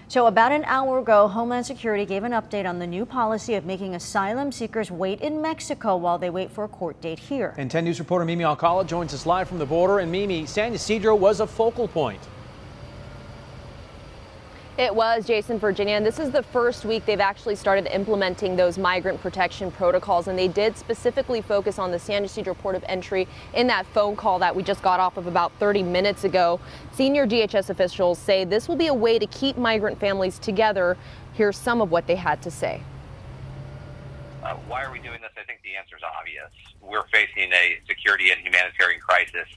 So about an hour ago, Homeland Security gave an update on the new policy of making asylum seekers wait in Mexico while they wait for a court date here. And 10 News reporter Mimi Alcala joins us live from the border. And Mimi, San Ysidro was a focal point. It was, Jason, Virginia, and this is the first week they've actually started implementing those migrant protection protocols, and they did specifically focus on the San Ysidro port of entry in that phone call that we just got off of about 30 minutes ago. Senior DHS officials say this will be a way to keep migrant families together. Here's some of what they had to say. Why are we doing this? I think the answer is obvious. We're facing a security and humanitarian crisis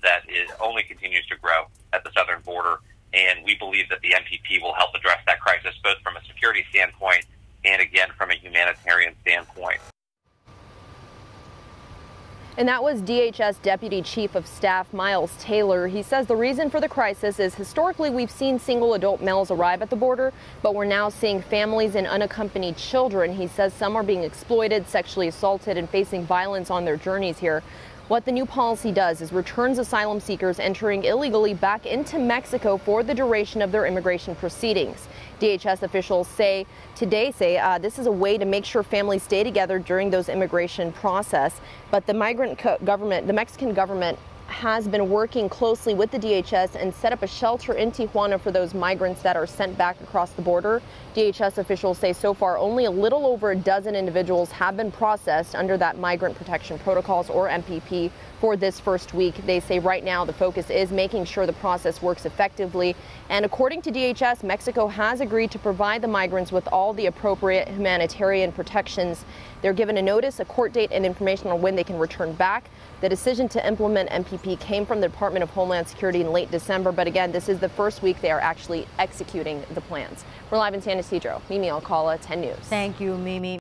that only continues to grow at the southern border. And we believe that the MPP will help address that crisis, both from a security standpoint and, again, from a humanitarian standpoint. And that was DHS Deputy Chief of Staff Miles Taylor. He says the reason for the crisis is historically we've seen single adult males arrive at the border, but we're now seeing families and unaccompanied children. He says some are being exploited, sexually assaulted, and facing violence on their journeys here. What the new policy does is returns asylum seekers entering illegally back into Mexico for the duration of their immigration proceedings. DHS officials today say this is a way to make sure families stay together during those immigration process. But the Mexican government has been working closely with the DHS and set up a shelter in Tijuana for those migrants that are sent back across the border. DHS officials say so far only a little over a dozen individuals have been processed under that migrant protection protocols, or MPP, for this first week. They say right now the focus is making sure the process works effectively. And according to DHS, Mexico has agreed to provide the migrants with all the appropriate humanitarian protections. They're given a notice, a court date, and information on when they can return back. The decision to implement MPP came from the Department of Homeland Security in late December, but again, this is the first week they are actually executing the plans. We're live in San Ysidro. Mimi Alcala, 10 News. Thank you, Mimi.